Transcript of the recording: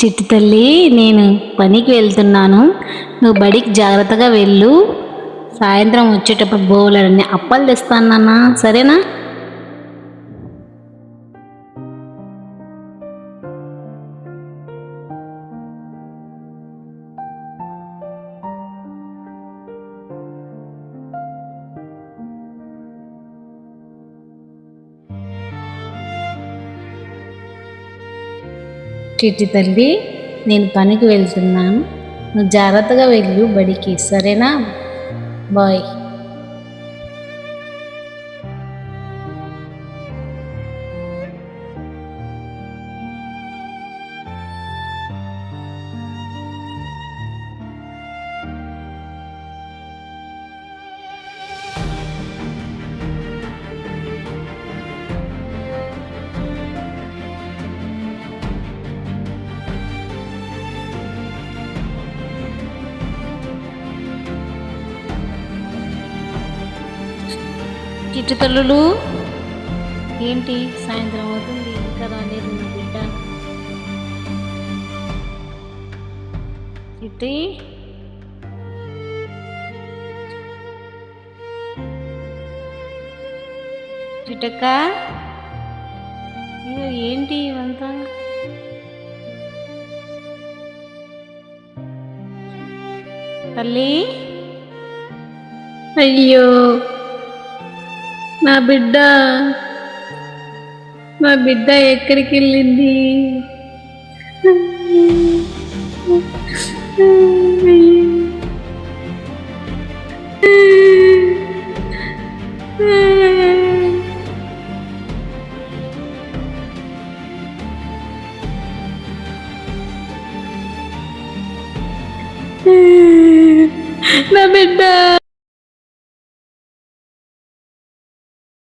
చిట్టి తల్లి, నేను పనికి వెళ్తున్నాను. నువ్వు బడికి జాగ్రత్తగా వెళ్ళు. సాయంత్రం వచ్చేటప్పుడు బోలెడన్ని అప్పాలు తెస్తాను నాన్న, సరేనా? చిట్టి తల్లి, నేను పనికి వెళ్తున్నాను. నువ్వు జాగ్రత్తగా వెళ్ళు బడికి, సరేనా? బాయ్. చిట్టి తల్లులు, ఏంటి సాయంత్రం అవుతుంది ఇంకా రాలేదు నా బిడ్డ? చిట్టి, చిట్టక్క, అయ్యో ఏంటి ఇవంతా? తల్లి, అయ్యో నా బిడ్డ, నా బిడ్డ ఎక్కడికి వెళ్ళింది? నా బిడ్డ